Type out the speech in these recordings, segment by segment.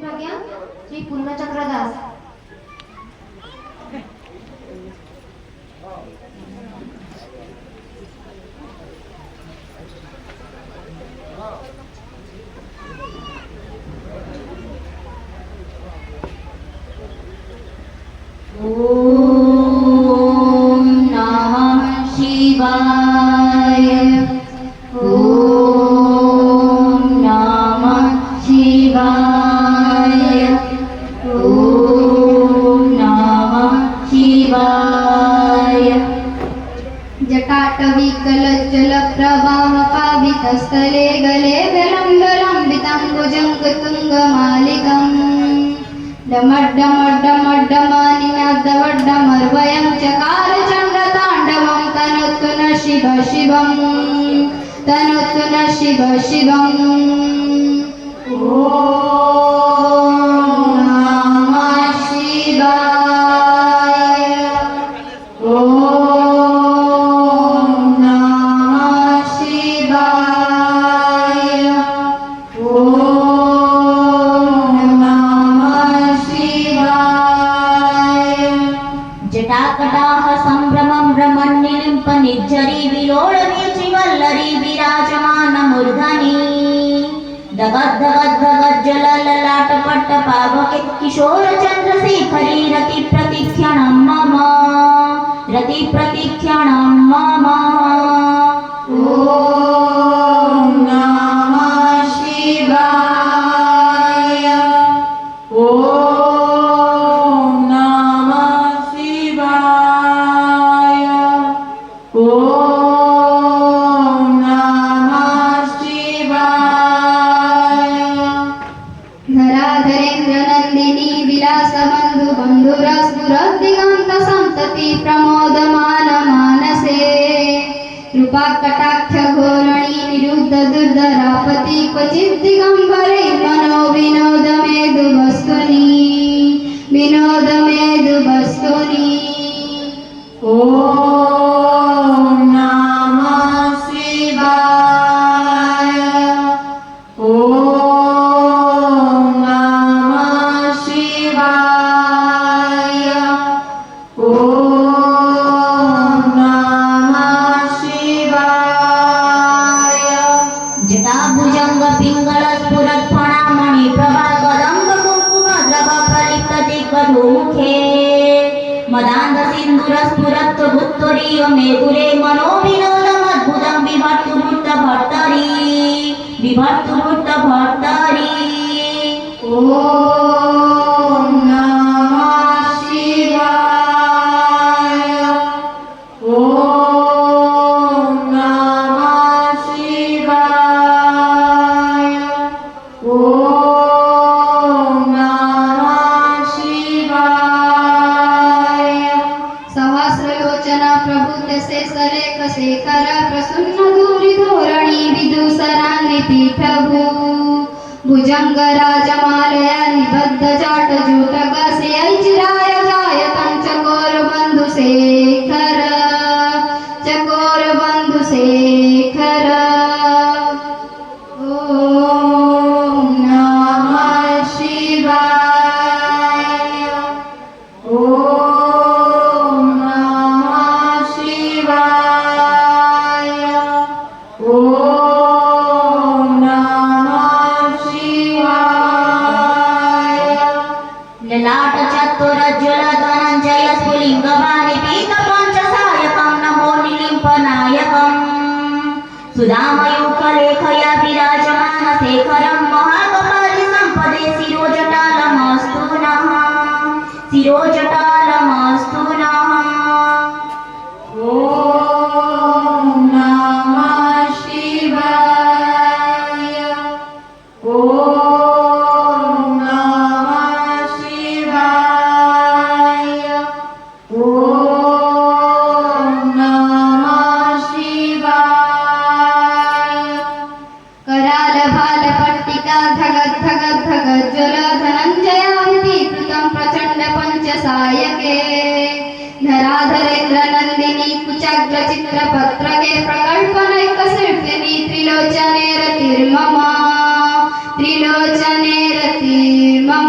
प्रज्ञा श्री पूर्णचंद्रदास। ओम नमः शिवाय। ओम नमः शिवाय। ओम नमः शिवाय। जटाटविकलज्जल प्रवाह पावितस्थले गले विलम्बिताम्बुजङ्गतुङ्गमालिकम् डमड्डमड्डमड्डमानिनादवड्डमर्वयं चकार चण्डताण्डवं तनोतु न शिव शिवं तनोतु न शिव शिवम्। ॐ नमः शिवाय। ॐ नमः शिवाय। ॐ जटाकटाह सम्भ्रमं भ्रमन्निलिम्प निर्झरी विलोलवीचिवल्लरी विराजमान मूर्धनि दगद्दगद्दगज्जलललाटपट्टपावके किशोर चन्द्रशेखरी रति प्रतिक्षणं मम रति प्रतिक्षणं मम। ॐ नमः शिवाय। ॐ धराधरेन्द्र नंदिनी विलास बंधु बंधुरस्फुरद्दिगंत संतति प्रमोदमान मानसे कृपा कटाक्ष घोरणी निरुद्ध दुर्धरापति क्वचित् दिगंबरे मनो विनोद मेदु वस्तुनि विनोद मेदु वस्तुनि। ॐ नमः शिवाय। ॐ जटाभुजंग पिंगल स्फुरत् फणामणि प्रभा कदंब कुंकुम द्रव प्रलिप्त दिग्वधूमुखे मदान्ध सिंधुर स्फुरत् भुत्तरीय मेदुरे मनो विनोदमद्भुतं बिभर्तु भुट्ट भर्तरी। ॐ नमः शिवाय। ॐ शेखर प्रसन्न दूरी धोरणी विदुसरांनी पीठभू भुजंग राजमालया निबद्ध जाट जूटक से ऐचिराय जायतं चकोर बंधु शेखर चकोर बंधु शेखर। ओम नमः शिवाय। ओम नमः शिवाय। ओम नमः शिवाय। ललाट चतुर ज्वल धनंजय स्फुलिंग वाणी पीत पंचसायकं नमो निलिम्पनायकं सुधामयूख लेखया विराजमान शेखरं महाकपालि संपदे शिरोजटालमस्तु नः शिरोजटालमस्तु नः। ॐ नमः शिवाय। ॐ नमः शिवाय। ॐ नमः शिवाय। कराल भाल पट्टिका धगत धगत धगत ज्वल धनंजयाभिति कृतं प्रचंड पंचसायके धराधरेन्द्र नंदिनी कुचाग्र चित्रपत्रके प्रकल्पनैक शिल्पिनी त्रिलोचने रतिर्मम त्रिलोचने रतिर्मम।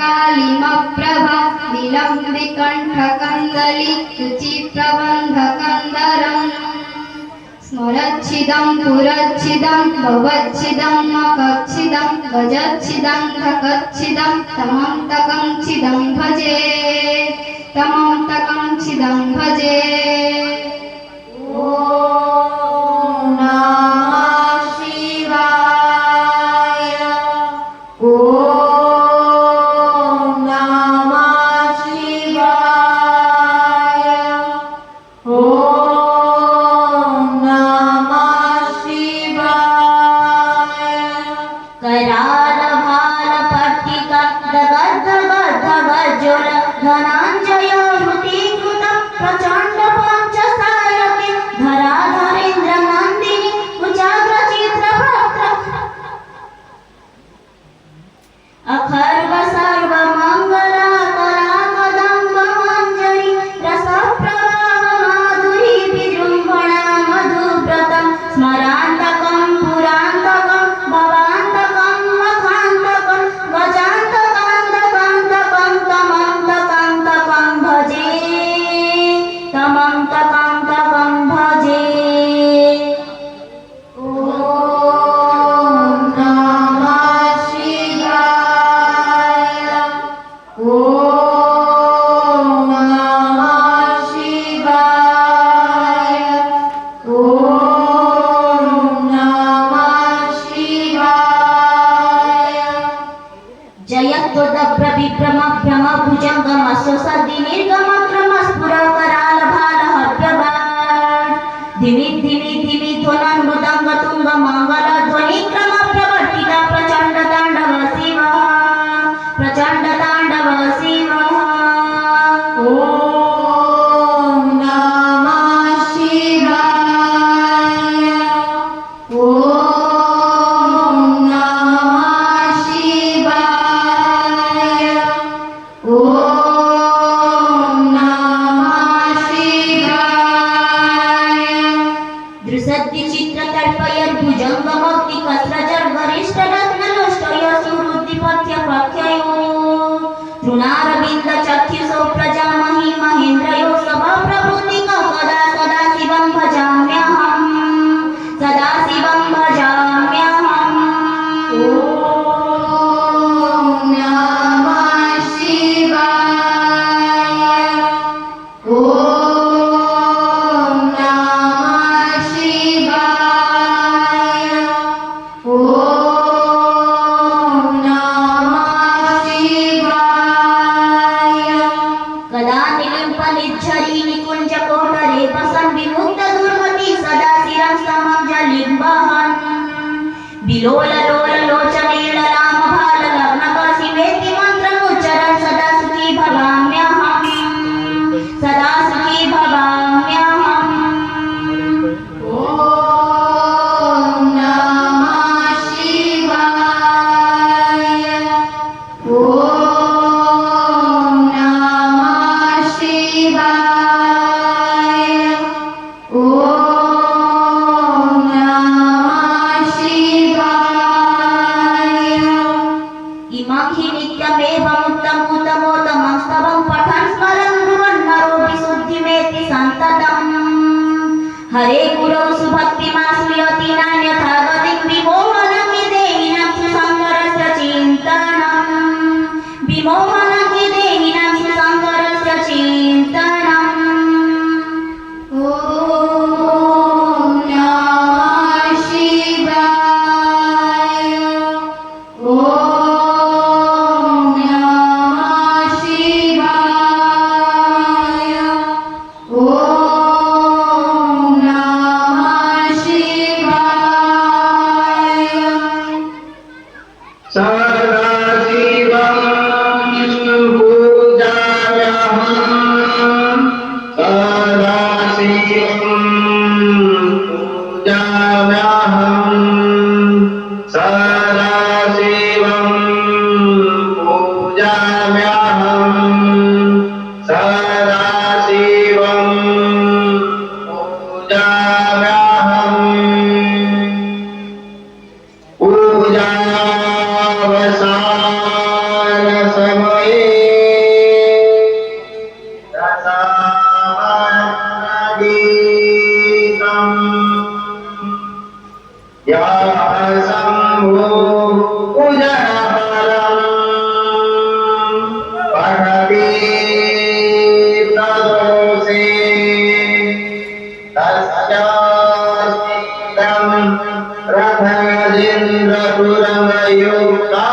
प्रपञ्चकालिमप्रभा विलम्बिकण्ठकन्दली रुचिप्रबन्धकन्दरम् स्मरच्छिदं पुरच्छिदं भवच्छिदं मकच्छिदं गजच्छिदं धकच्छिदं तमं तकं छिदं भजे तमं तकं छिदं भजे ॐ नमः शिवाय ॐ नमः शिवाय ॐ नमः शिवाय कराल भाल पट्टिका दगद दगद दगज्ज्वल धनञ्जय हृतीकृतं प्रचण्ड पञ्चसायके धराधरेन्द्र नन्दिनी कुचाग्र चित्रभद्र अखर्व सर्व मङ्गलाकरा कदम्ब मञ्जरी रसप्रवाह माधुरी विजृम्भणा मधुव्रतं स्मरान्तकं पुरान्तकं भवान्तकं मखान्तकं गजान्तकान्तकान्तकं तमन्तकान्तकं भजे तमन्तकान्तकं भजे ॐ नमः शिवाय ॐ नमः शिवाय ॐ नमः शिवाय जयत्वदभ्रविभ्रम भ्रम भुजङ्गमस्य सद्धि निर्गमक्रम स्फुरकराल भालहव्यभाट् धिमि धिमि धिमि ध्वनन् मृदङ्ग तुङ्ग मङ्गल ध्वनिक्रम प्रवर्तिता प्रचण्ड ताण्डव शिवः प्रचण्ड ताण्डव शिवः ॐ नमः शिवाय ॐ नमः शिवाय ॐ नमः शिवाय दृसद्दि चित्रतर्पयर्भुजङ्गमग्नि कस्रजर्गरिष्ठ रत्नलोष्टय सुहृद्दिपथ्य पथ्ययो तृणारविन्द चक्षुषो प्रजामहि महेन्द्रयो सभाप्रभृतिकं कदा सदा शिवं भजाम्यहम् सदा शिवं भजाम्यहम् ॐ नमः शिवाय ॐ नमः शिवाय ॐ नमः शिवाय कदा निलिम्पनिच्छरी निकुञ्जकोटरे वसन् विमुक्तदुर्मति सदा शिरं समं जलिम्बहन् विलोललोललोचनेललामभाललग्नकशिवेति मन्त्रमुच्चरन् सदा सुखी भवाम्यहम् सदा सुखी भवाम्यहम् ॐ नमः शिवाय ॐ नमः शिवाय ॐ नमः शिवाय या शंभो पूजनपरं पठति तदोषे तस्यास्तं रथजिन्द्रपुरमयुक्ता